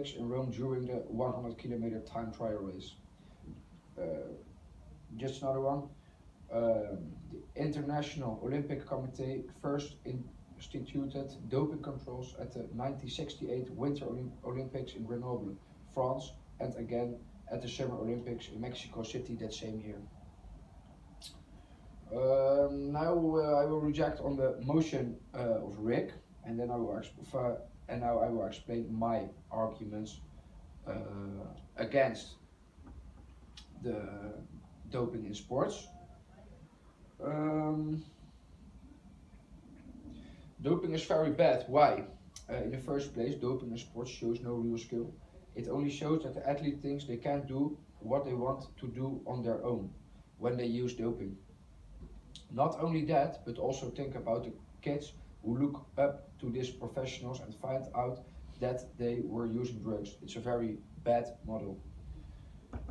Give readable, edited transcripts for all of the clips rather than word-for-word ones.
in Rome during the 100-kilometer time trial race. Just another one. The International Olympic Committee first instituted doping controls at the 1968 Winter Olympics in Grenoble, France, and again at the Summer Olympics in Mexico City that same year. Now I will reject on the motion of Rick, and then I will explain my arguments against the doping in sports. Doping is very bad. Why? In the first place, doping in sports shows no real skill. It only shows that the athlete thinks they can't do what they want to do on their own when they use doping. Not only that, but also think about the kids who look up to these professionals and find out that they were using drugs. It's a very bad model.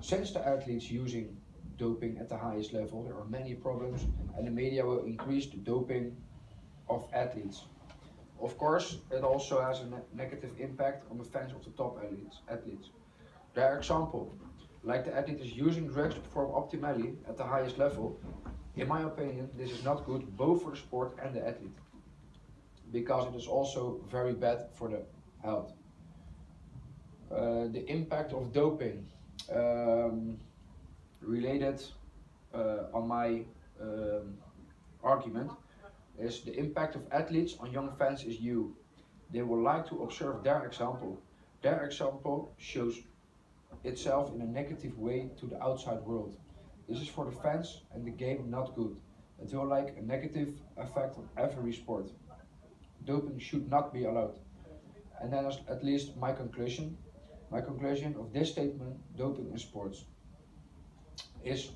Since the athletes using doping at the highest level, there are many problems, and the media will increase the doping of athletes. Of course, it also has a negative impact on the fans of the top athletes. Their example, like the athlete is using drugs to perform optimally at the highest level. In my opinion, this is not good both for the sport and the athlete, because it is also very bad for the health. The impact of doping related on my argument is the impact of athletes on young fans is you. They will like to observe their example. Their example shows itself in a negative way to the outside world. This is for the fans and the game not good. It will like a negative effect on every sport. Doping should not be allowed. And then at least my conclusion of this statement, doping in sports, is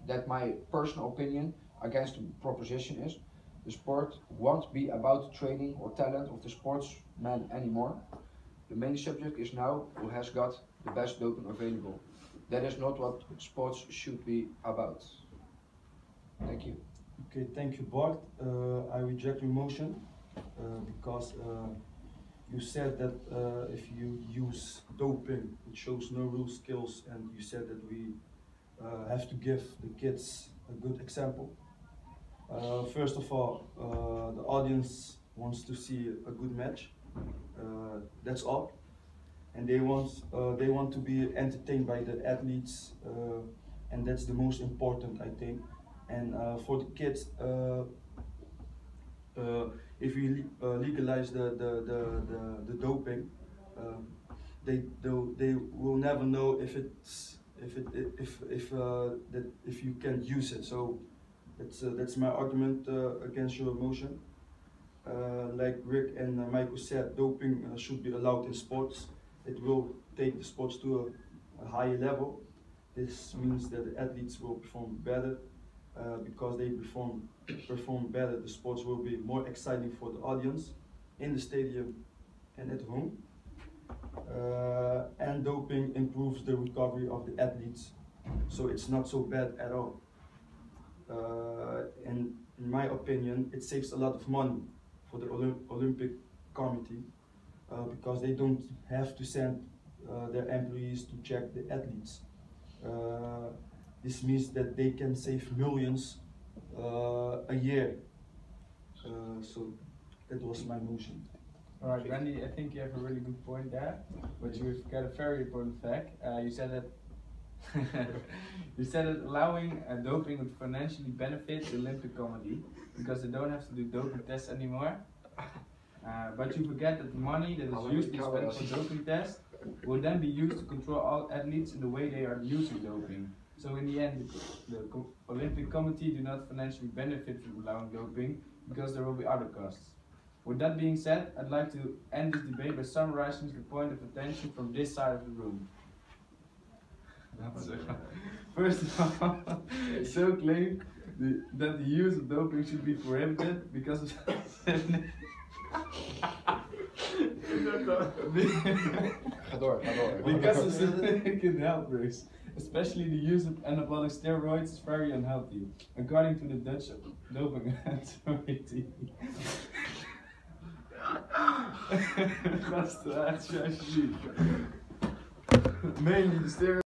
that my personal opinion against the proposition is the sport won't be about training or talent of the sportsman anymore. The main subject is now who has got the best doping available. That is not what sports should be about. Thank you. Okay, thank you, Bart. I reject your motion because you said that if you use doping, it shows no real skills, and you said that we have to give the kids a good example. First of all, the audience wants to see a good match. That's all. And they want to be entertained by the athletes, and that's the most important, I think. And for the kids, if we legalize the doping, they will never know if you can use it. So that's my argument against your motion. Like Rick and Michael said, doping should be allowed in sports. It will take the sports to a higher level. This means that the athletes will perform better. Because they perform better, the sports will be more exciting for the audience in the stadium and at home. And doping improves the recovery of the athletes, so it's not so bad at all. And in my opinion, it saves a lot of money for the Olympic Committee because they don't have to send their employees to check the athletes. This means that they can save millions a year. So that was my motion. All right, Randy, I think you have a really good point there, but you forgot a very important fact. You said that allowing doping would financially benefit the Olympic Committee because they don't have to do doping tests anymore. But you forget that the money that is used to spend for doping tests will then be used to control all athletes in the way they are using doping. So in the end, the Olympic Committee do not financially benefit from allowing doping because there will be other costs. With that being said, I'd like to end this debate by summarizing the point of attention from this side of the room. First of all, so claim that the use of doping should be prohibited because of because of significant health risks. Especially the use of anabolic steroids is very unhealthy, according to the Dutch doping authority. Gasten, echt alsjeblieft. Mainly the stereo.